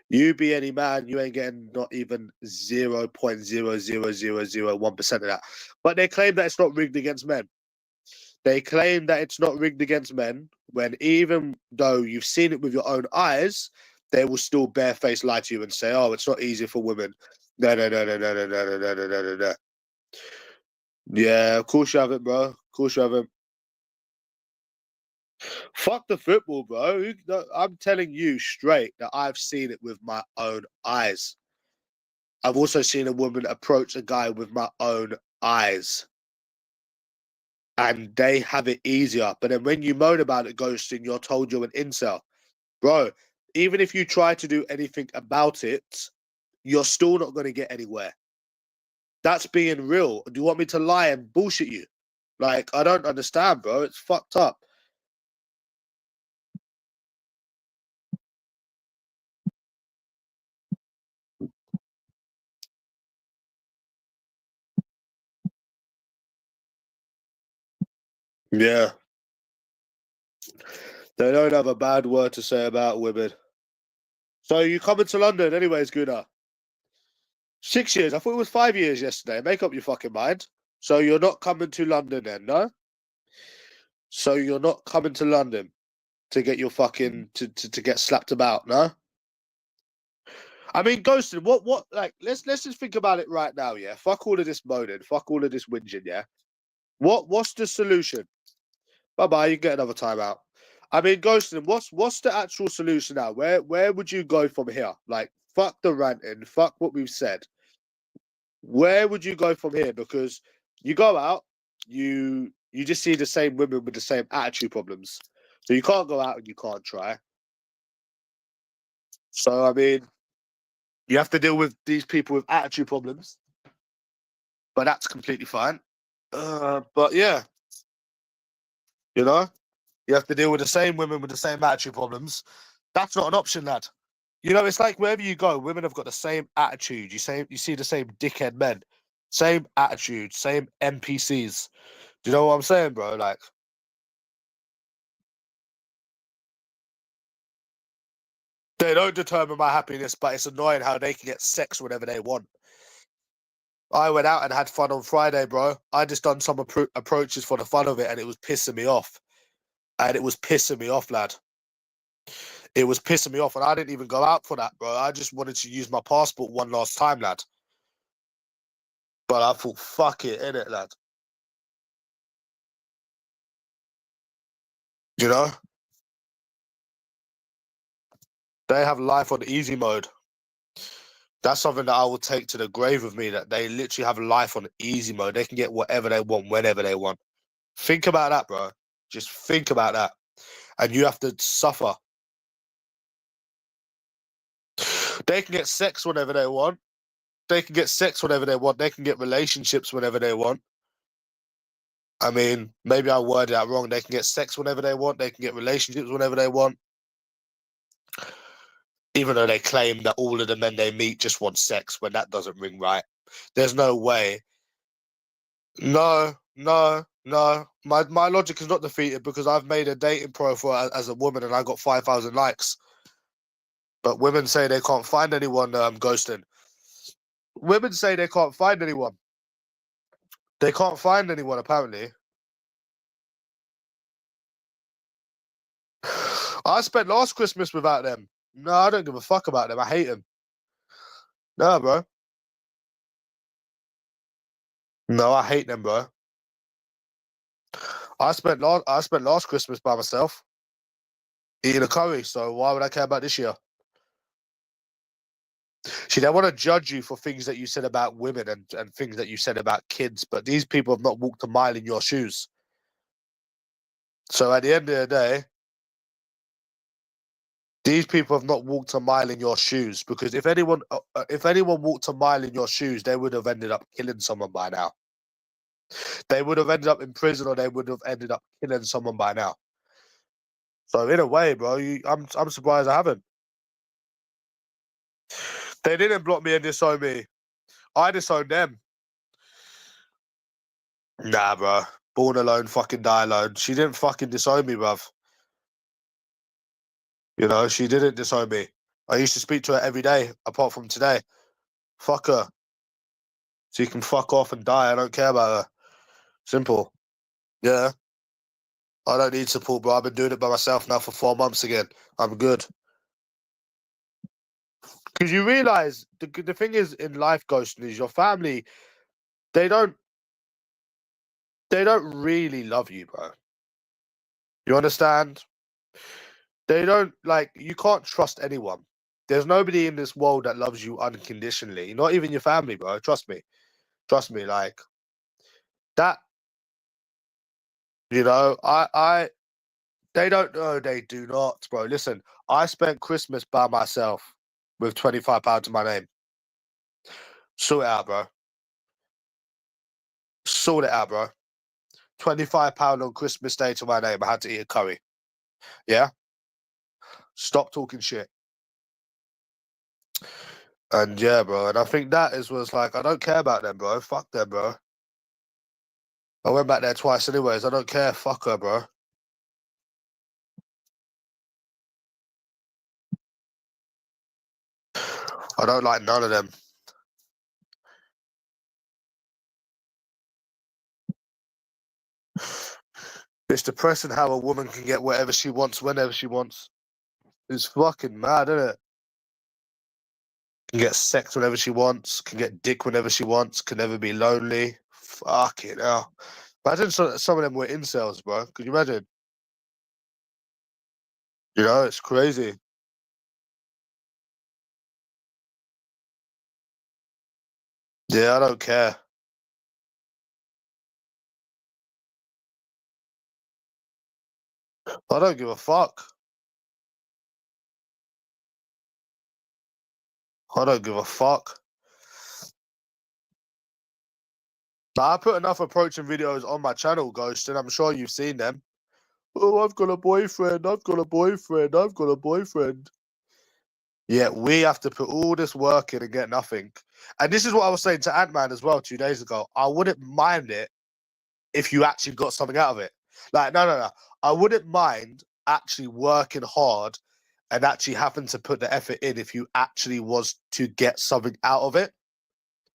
You be any man, you ain't getting not even 0.00001% of that. But they claim that it's not rigged against men. They claim that it's not rigged against men, when even though you've seen it with your own eyes, they will still barefaced lie to you and say, "Oh, it's not easy for women." No, no, no, no, no, no, no, no, no, no, no, no. Yeah, of course you haven't, bro. Of course you haven't. Fuck the football, bro. I'm telling you straight that I've seen it with my own eyes. I've also seen a woman approach a guy with my own eyes. And they have it easier. But then when you moan about it, ghosting, you're told you're an incel. Bro, even if you try to do anything about it, you're still not going to get anywhere. That's being real. Do you want me to lie and bullshit you? Like, I don't understand, bro. It's fucked up. Yeah. They don't have a bad word to say about women. So you coming to London anyways, Gunnar? 6 years. I thought it was 5 years yesterday. Make up your fucking mind. So you're not coming to London then, no? So you're not coming to London to get your fucking to get slapped about, no? I mean, Ghosted, what like let's just think about it right now, yeah. Fuck all of this moaning, fuck all of this whinging, yeah. What's the solution? Bye bye, you get another timeout. I mean, Ghosted, what's the actual solution now? Where would you go from here? Like, fuck the ranting, fuck what we've said. Where would you go from here? Because you go out, you just see the same women with the same attitude problems. So you can't go out and you can't try. So I mean, you have to deal with these people with attitude problems, but that's completely fine. But yeah, you know, you have to deal with the same women with the same attitude problems. That's not an option, lad. You know, it's like wherever you go, women have got the same attitude. You see the same dickhead men, same attitude, same NPCs. Do you know what I'm saying, bro? Like, they don't determine my happiness, but it's annoying how they can get sex whenever they want. I went out and had fun on Friday, bro. I just done some approaches for the fun of it, and it was pissing me off. And it was pissing me off, lad. It was pissing me off, and I didn't even go out for that, bro. I just wanted to use my passport one last time, lad. But I thought, fuck it, innit, lad? You know? They have life on easy mode. That's something that I will take to the grave with me, that they literally have life on easy mode. They can get whatever they want, whenever they want. Think about that, bro. Just think about that. And you have to suffer. They can get sex whenever they want. They can get sex whenever they want. They can get relationships whenever they want. I mean, maybe I worded that wrong. They can get sex whenever they want. They can get relationships whenever they want. Even though they claim that all of the men they meet just want sex, when that doesn't ring right. There's no way. No, no, no. My logic is not defeated, because I've made a dating profile as a woman and I got 5,000 likes. But women say they can't find anyone ghosting. Women say they can't find anyone. They can't find anyone, apparently. I spent last Christmas without them. No, I don't give a fuck about them. I hate them. No, bro. No, I hate them, bro. I spent last Christmas by myself eating a curry. So why would I care about this year? See, they want to judge you for things that you said about women and things that you said about kids, but these people have not walked a mile in your shoes. So at the end of the day, these people have not walked a mile in your shoes, because if anyone walked a mile in your shoes, they would have ended up killing someone by now. They would have ended up in prison, or they would have ended up killing someone by now. So in a way, bro, I'm surprised I haven't. They didn't block me and disown me. I disown them. Nah, bro. Born alone, fucking die alone. She didn't fucking disown me, bruv. You know, she didn't disown me. I used to speak to her every day, apart from today. Fuck her. She can fuck off and die. I don't care about her. Simple. Yeah. I don't need support, bro. I've been doing it by myself now for 4 months again. I'm good. Because you realise the thing is in life, ghosting, is your family, they don't really love you, bro. You understand? They don't like you can't trust anyone. There's nobody in this world that loves you unconditionally. Not even your family, bro. Trust me. Trust me. Like that, you know, they don't know, they do not, bro. Listen, I spent Christmas by myself with £25 in my name. Sort it out, bro. Sort it out, bro. £25 on Christmas Day to my name. I had to eat a curry. Yeah? Stop talking shit. And yeah, bro. And I think that was like, I don't care about them, bro. Fuck them, bro. I went back there twice anyways. I don't care. Fuck her, bro. I don't like none of them. It's depressing how a woman can get whatever she wants whenever she wants. It's fucking mad, isn't it? Can get sex whenever she wants, can get dick whenever she wants, can never be lonely. Fucking hell. Imagine some of them were incels, bro. Could you imagine? You know, it's crazy. Yeah, I don't care. I don't give a fuck. I don't give a fuck. Now, I put enough approaching videos on my channel, Ghost, and I'm sure you've seen them. Oh, I've got a boyfriend. I've got a boyfriend. I've got a boyfriend. Yeah, we have to put all this work in and get nothing. And this is what I was saying to Ant-Man as well 2 days ago. I wouldn't mind it if you actually got something out of it. Like, no. I wouldn't mind actually working hard and actually having to put the effort in if you actually was to get something out of it.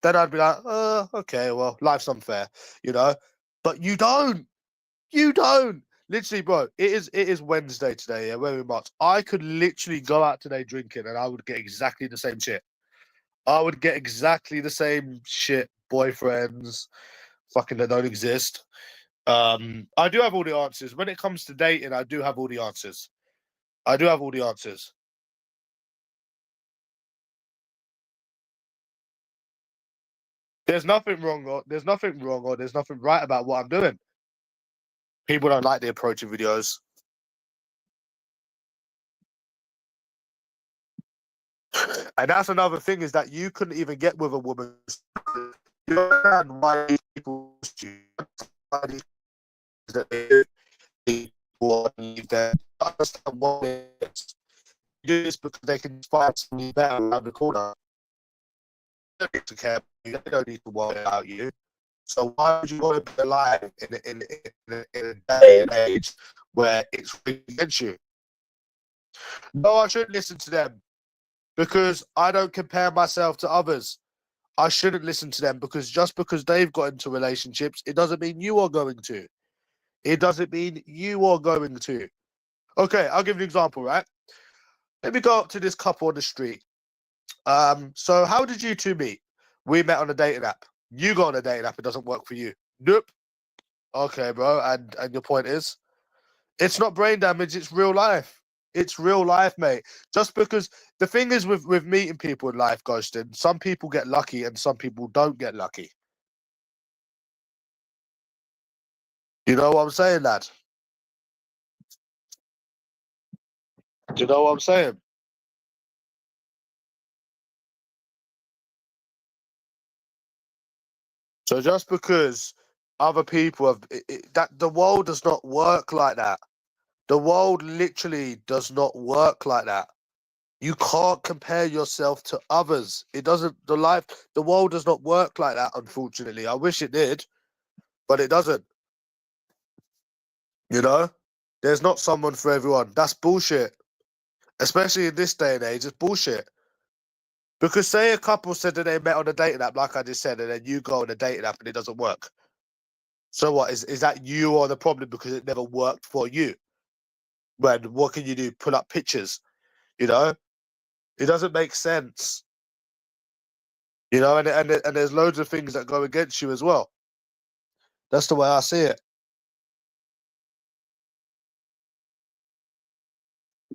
Then I'd be like, okay, well, life's unfair, you know? But you don't. You don't. Literally, bro, it is Wednesday today, yeah, very much. I could literally go out today drinking and I would get exactly the same shit. I would get exactly the same shit, boyfriends, fucking that don't exist. I do have all the answers. When it comes to dating, I do have all the answers. I do have all the answers. There's nothing wrong or there's nothing wrong or there's nothing right about what I'm doing. People don't like the approaching videos. And that's another thing is that you couldn't even get with a woman. You understand why people that they leave there. I understand why they do this because they can find something better around the corner. They don't need to care about you. They don't need to worry about you. So why would you want to be alive in a day and age where it's against you? No, I shouldn't listen to them because I don't compare myself to others. I shouldn't listen to them because just because they've got into relationships, it doesn't mean you are going to. It doesn't mean you are going to. Okay, I'll give you an example, right? Let me go up to this couple on the street. So how did you two meet? We met on a dating app. You got on a dating app, it doesn't work for you. Nope. Okay, bro. And your point is? It's not brain damage, it's real life. It's real life, mate. Just because the thing is with meeting people in life, Ghosted, some people get lucky and some people don't get lucky. You know what I'm saying, lad? Do you know what I'm saying? So just because other people have that the world does not work like that. The world literally does not work like that. You can't compare yourself to others. It doesn't, the world does not work like that, unfortunately. I wish it did, but it doesn't. You know? There's not someone for everyone. That's bullshit. Especially in this day and age, it's bullshit. Because say a couple said that they met on a dating app, like I just said, and then you go on a dating app and it doesn't work. So what? Is that you are the problem because it never worked for you? When what can you do? Pull up pictures, you know? It doesn't make sense. You know, and there's loads of things that go against you as well. That's the way I see it.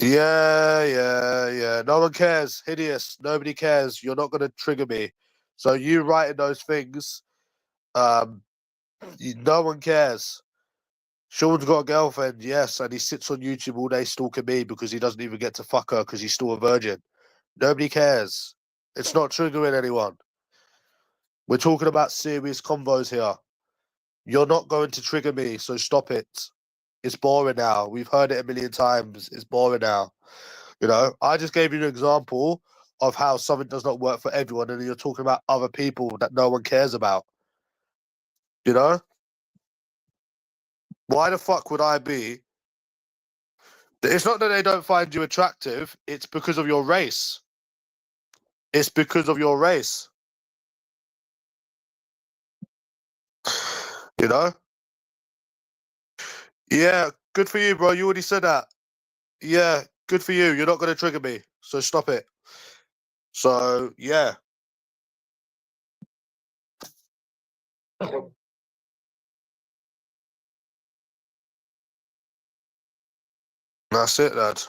Yeah. No one cares. Hideous. Nobody cares. You're not gonna trigger me. So you writing those things, um, no one cares. Sean's got a girlfriend, yes, and he sits on YouTube all day stalking me because he doesn't even get to fuck her because he's still a virgin. Nobody cares. It's not triggering anyone. We're talking about serious convos here. You're not going to trigger me, so stop it. It's boring now. We've heard it a million times. It's boring now. You know, I just gave you an example of how something does not work for everyone, and you're talking about other people that no one cares about. You know? Why the fuck would I be? It's not that they don't find you attractive, it's because of your race. It's because of your race. You know? Yeah, good for you, bro. You already said that. Yeah, good for you. You're not going to trigger me, so stop it. So, yeah. That's it, lad.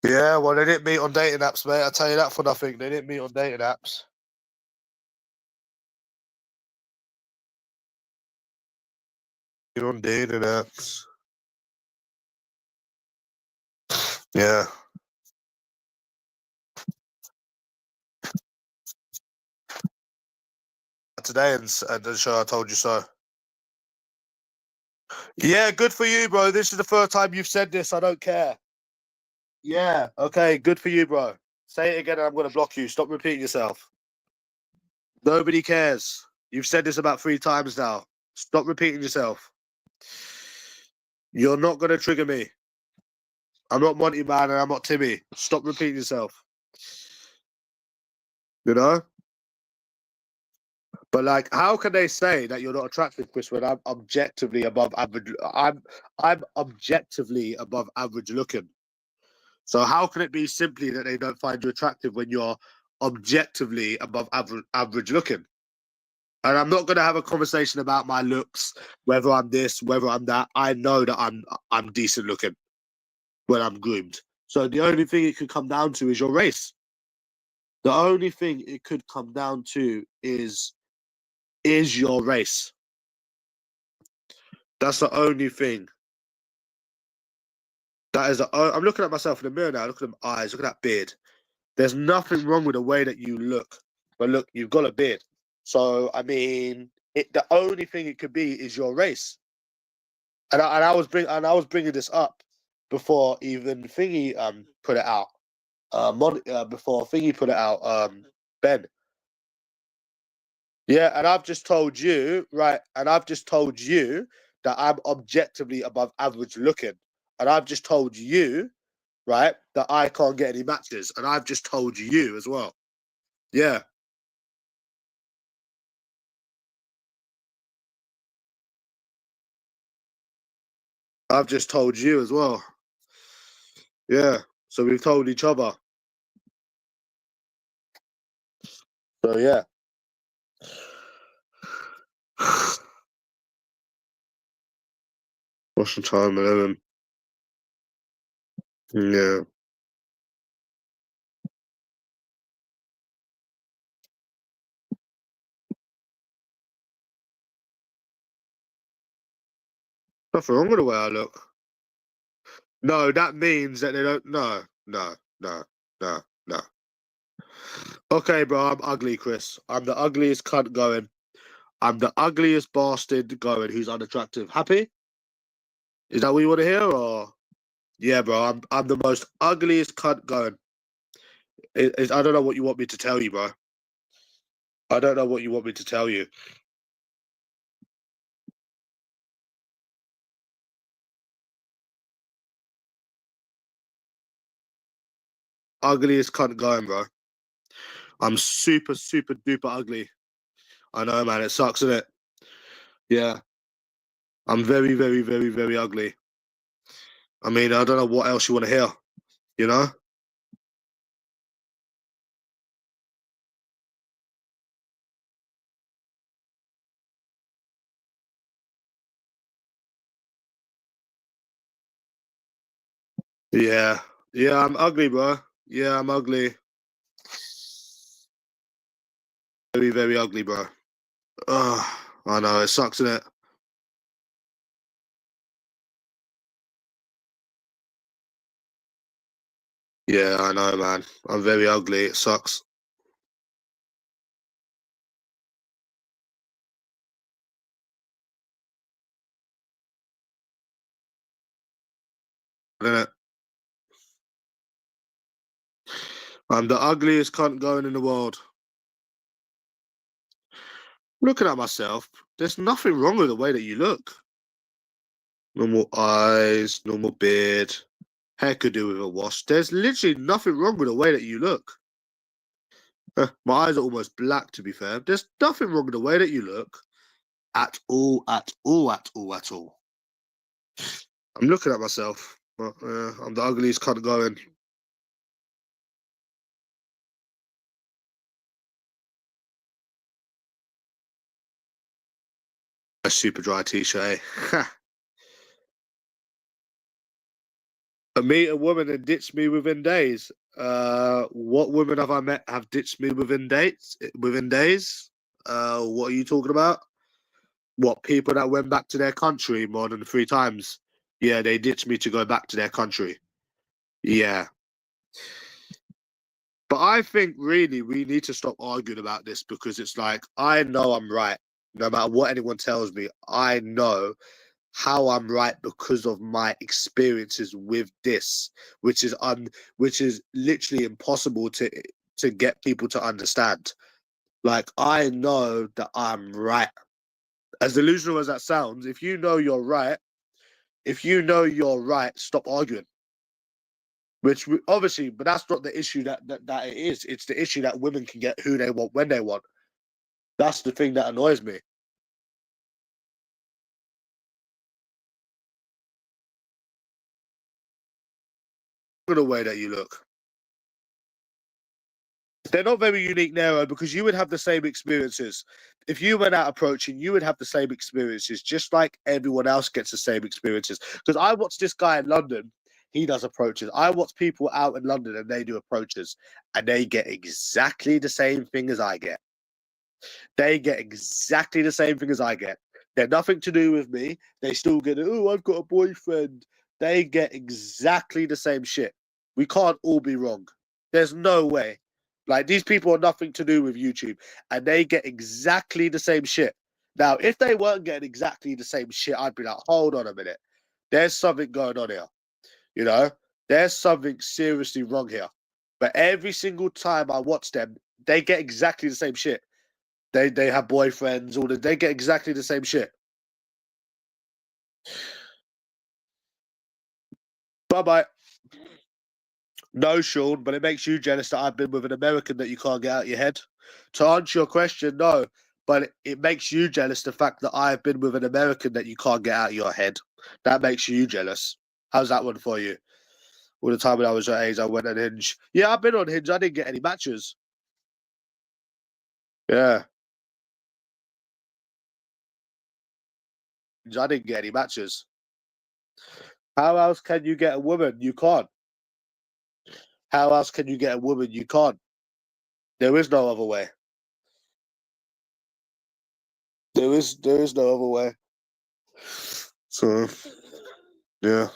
Yeah, well, they didn't meet on dating apps, mate. I'll tell you that for nothing. They didn't meet on dating apps. You're on dating apps. Yeah. Today and the show I told you so. Yeah, good for you, bro. This is the first time you've said this. I don't care. Yeah, okay, good for you, bro. Say it again and I'm going to block you. Stop repeating yourself. Nobody cares. You've said this about 3 times now. Stop repeating yourself. You're not going to trigger me. I'm not Monty Man and I'm not Timmy. Stop repeating yourself. You know? But like, how can they say that you're not attractive, Chris, when I'm objectively above average? I'm objectively above average looking. So how can it be simply that they don't find you attractive when you're objectively above average looking? And I'm not going to have a conversation about my looks, whether I'm this, whether I'm that. I know that I'm decent looking when I'm groomed. So the only thing it could come down to is your race. The only thing it could come down to is your race. That's the only thing. That is. I'm looking at myself in the mirror now. Look at my eyes. Look at that beard. There's nothing wrong with the way that you look, but look, you've got a beard. So I mean, the only thing it could be is your race. And I was bringing this up before even Thingy put it out. Before Thingy put it out, Ben. Yeah, and I've just told you, right, and I've just told you that I'm objectively above average looking. And I've just told you, right, that I can't get any matches. And I've just told you as well. Yeah. I've just told you as well. Yeah. So we've told each other. So yeah. What's the time? 11. Yeah. Nothing wrong with the way I look. No, that means that they don't. No. Okay, bro, I'm ugly, Chris. I'm the ugliest cunt going. I'm the ugliest bastard going who's unattractive. Happy? Is that what you want to hear, or? Yeah, bro, I'm the most ugliest cunt going. I don't know what you want me to tell you, bro. I don't know what you want me to tell you. Ugliest cunt going, bro. I'm super, super duper ugly. I know, man. It sucks, isn't it? Yeah. I'm very, very, very, very ugly. I mean, I don't know what else you want to hear, you know? Yeah. Yeah, I'm ugly, bro. Yeah, I'm ugly. Very, very ugly, bro. Ugh, I know, it sucks, isn't it? Yeah, I know, man. I'm very ugly. It sucks. Isn't it? I'm the ugliest cunt going in the world. Looking at myself, there's nothing wrong with the way that you look. Normal eyes, normal beard, hair could do with a wash. There's literally nothing wrong with the way that you look. My eyes are almost black, to be fair. There's nothing wrong with the way that you look at all, at all, at all, at all. I'm looking at myself. But, I'm the ugliest cunt going. A super dry t-shirt, eh? Meet a woman and ditch me within days. What women have I met have ditched me within days? What are you talking about? What, people that went back to their country more than 3 times? Yeah, they ditched me to go back to their country. Yeah. But I think really we need to stop arguing about this, because it's like, I know I'm right. No matter what anyone tells me, I know how I'm right because of my experiences with this, which is literally impossible to get people to understand. Like, I know that I'm right. As delusional as that sounds, if you know you're right, stop arguing. Obviously, but that's not the issue that it is. It's the issue that women can get who they want when they want. That's the thing that annoys me. Look at the way that you look. They're not very unique, Nero, because you would have the same experiences. If you went out approaching, you would have the same experiences, just like everyone else gets the same experiences. Because I watch this guy in London, he does approaches. I watch people out in London and they do approaches, and they get exactly the same thing as I get. They get exactly the same thing as I get. They're nothing to do with me. They still get, oh, I've got a boyfriend. They get exactly the same shit. We can't all be wrong. There's no way. Like, these people are nothing to do with YouTube, and they get exactly the same shit. Now, if they weren't getting exactly the same shit, I'd be like, hold on a minute. There's something going on here. You know, there's something seriously wrong here. But every single time I watch them, they get exactly the same shit. They have boyfriends, they get exactly the same shit. Bye bye. No, Sean, but it makes you jealous that I've been with an American that you can't get out of your head. To answer your question, no, but it makes you jealous the fact that I've been with an American that you can't get out of your head. That makes you jealous. How's that one for you? All the time when I was your age, I went on Hinge. Yeah, I've been on Hinge. I didn't get any matches. Yeah, I didn't get any matches. How else can you get a woman? You can't. How else can you get a woman? You can't. There is no other way. There is no other way. So yeah.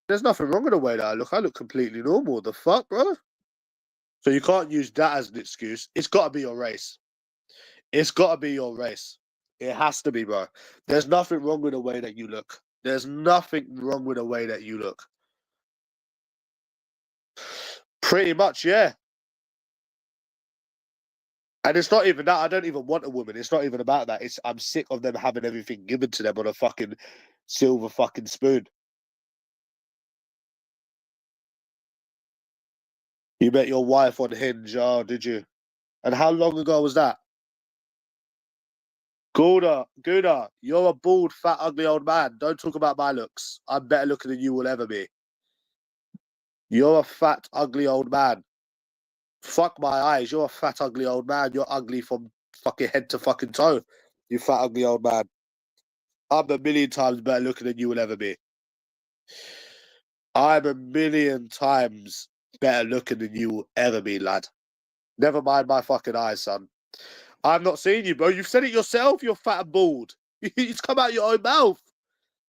There's nothing wrong with the way that I look. I look completely normal. The fuck, bro? So you can't use that as an excuse. It's gotta be your race. It's gotta be your race. It has to be, bro. There's nothing wrong with the way that you look. There's nothing wrong with the way that you look. Pretty much, yeah. And it's not even that. I don't even want a woman. It's not even about that. I'm sick of them having everything given to them on a fucking silver fucking spoon. You met your wife on Hinge, oh, did you? And how long ago was that? Gouda, you're a bald, fat, ugly old man. Don't talk about my looks. I'm better looking than you will ever be. You're a fat, ugly old man. Fuck my eyes. You're a fat, ugly old man. You're ugly from fucking head to fucking toe. You fat, ugly old man. I'm a million times better looking than you will ever be. I'm a million times better looking than you will ever be, lad. Never mind my fucking eyes, son. I'm not seeing you, bro. You've said it yourself. You're fat and bald. It's come out your own mouth.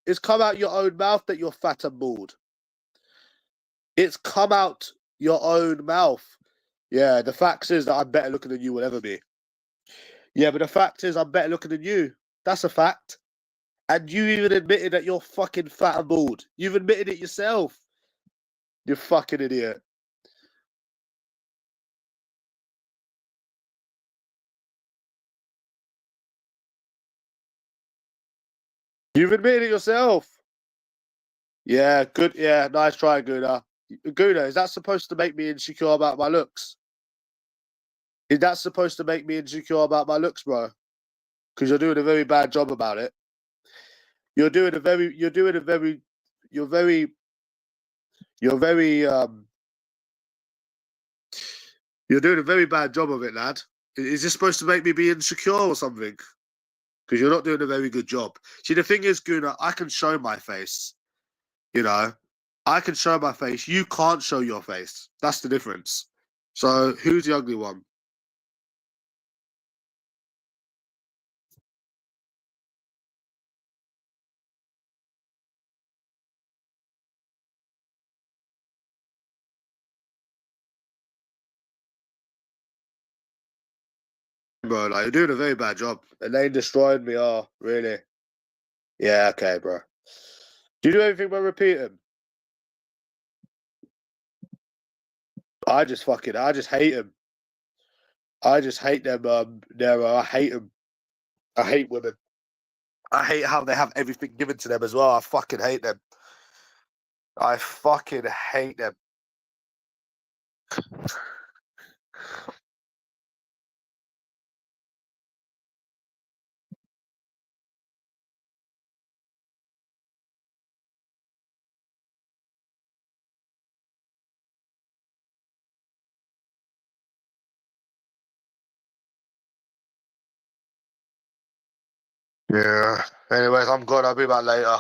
It's come out your own mouth that you're fat and bald. It's come out your own mouth. Yeah, the fact is that I'm better looking than you will ever be. Yeah, but the fact is I'm better looking than you. That's a fact. And you even admitted that you're fucking fat and bald. You've admitted it yourself. You fucking idiot. You've admitted it yourself. Yeah, good. Yeah, nice try, Guna. Guna, is that supposed to make me insecure about my looks? Is that supposed to make me insecure about my looks, bro? Because you're doing a very bad job about it. You're doing a very, you're doing a very, you're very, you're very, you're doing a very bad job of it, lad. Is this supposed to make me be insecure or something? Because you're not doing a very good job. See, the thing is, Guna, I can show my face. You know, I can show my face. You can't show your face. That's the difference. So, who's the ugly one? Bro, like, you're doing a very bad job. And they destroyed me. Oh, really? Yeah, okay, bro. Do you do anything but repeat them? I just hate them. I just hate them, Nero. I hate them. I hate women. I hate how they have everything given to them as well. I fucking hate them. I fucking hate them. Yeah. Anyways, I'm gone. I'll be back later.